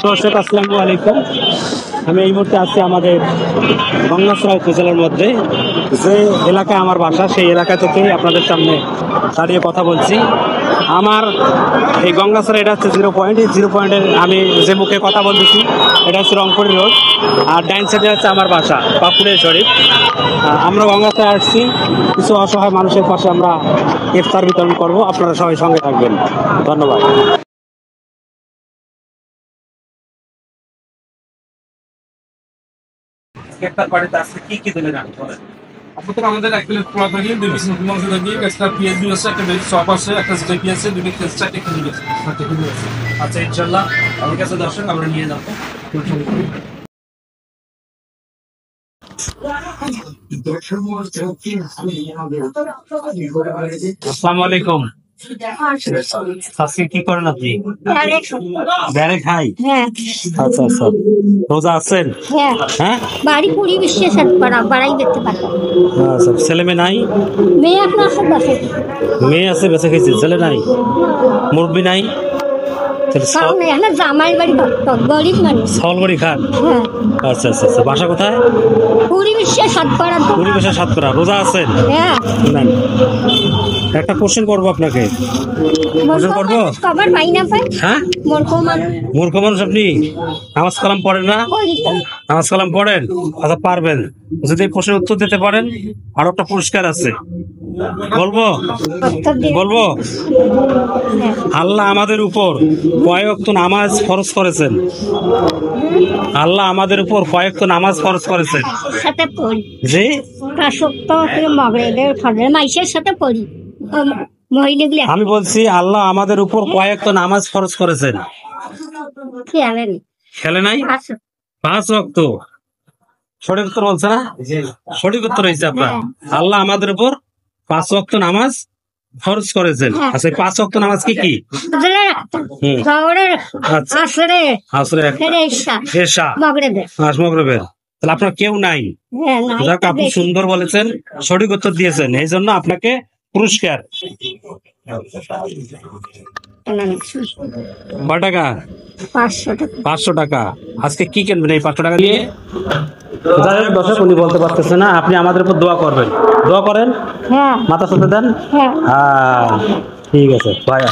দর্শক আসসালামু আলাইকুম। আমি এই মুহূর্তে আছি আমাদের গঙ্গাছড়া উপজেলার মধ্যে, যে এলাকায় আমার বাসা সেই এলাকা থেকে আপনাদের সামনে দাঁড়িয়ে কথা বলছি। আমার এই গঙ্গাছড়া এটা হচ্ছে 0 পয়েন্ট। এই 0 পয়েন্টের আমি যে মুখে কথা বলতেছি এটা হচ্ছে রংপুরি রোড, আর ডাইন সাইডে হচ্ছে আমার বাসা পাকুড়ে শরীফ। আমরা গঙ্গাছড়া আসছি, কিছু অসহায় মানুষের পাশে আমরা ইফতার বিতরণ করব। আপনারা সবাই সঙ্গে থাকবেন, ধন্যবাদ। বাড়িতে আজকে কি কি দিলেন বলেন? আপনাদের আমাদের এক প্লেট পোড়া থাকি, 2 পিস মুরগি মাংস থাকি, একটা পেঁয়াজি আছে, একটা ভেজ চপ আছে, একটা জিলাপি আছে, 2 পিস চারটে খিচুড়ি আছে। আচ্ছা ইনশাল্লাহ আমার কাছে দর্শক আমরা নিয়ে যাবো। আসসালামু আলাইকুম। আজকে কি করেন আপনি? বেড়ে খাই। আচ্ছা আচ্ছা, রোজা আছেন? হ্যাঁ, বাড়ি পরিবেশে বাড়াই দেখতে পারে। আচ্ছা, ছেলে মেয়ে নাই? মেয়ে আপনার বাসে মেয়ে আছে, বেঁচে খেয়েছে, ছেলে নাই, মুরব্বি নাই। কারণ এখানে জামাই বাড়ি গরিব মানুষ সলবড়ি খান? হ্যাঁ। আচ্ছা আচ্ছা আচ্ছা, বাসা কোথায়? পরিবেশে সাতপাড়া। পরিবেশে সাতকরা। রোজা আছেন? হ্যাঁ। নেন, একটা কোশ্চেন করবো আপনাকে। কোশ্চেন করবো? খবর পাই না পাই। হ্যাঁ, মূর্খ মানুষ আপনি। নামাজ কালাম পড়েন না? নামাজ কালাম পড়েন? আচ্ছা পারবেন, যদি এই প্রশ্নের উত্তর দিতে পারেন আরো একটা পুরস্কার আছে। বলবো? বলবো? আল্লাহ আমাদের উপর কয় ওয়াক্ত নামাজ ফরজ করেছেন? আল্লাহ আমাদের উপর কয় ওয়াক্ত নামাজ ফরজ করেছেন? সাথে পড়ি। জি, মাইশের সাথে পড়ি মহিলাগুলি। আমি বলছি আল্লাহ আমাদের উপর কয় ওয়াক্ত নামাজ ফরজ করেছেন? খেলে নাই? 5 ওয়াক্ত। সঠিক উত্তর বলছে না? সঠিক উত্তর হয়েছে আপনার। আল্লাহ আমাদের উপর 5 ওয়াক্ত নামাজ ফরজ করেছেন। আচ্ছা, 5 ওয়াক্ত নামাজ কি কি? মাগরিবের। তাহলে আপনার কেউ নাই? যাক, আপনি সুন্দর বলেছেন, সঠিক উত্তর দিয়েছেন, এই জন্য আপনাকে পুরস্কার। কয় টাকা? 500 টাকা। আজকে কি কিনবেন এই 500 টাকা দিয়ে? দর্শক উনি বলতে পারতেছে না, আপনি আমাদের উপর দোয়া করবেন। দোয়া করেন, মাথা সাথে দেন। হ্যাঁ, ঠিক আছে ভাইয়া।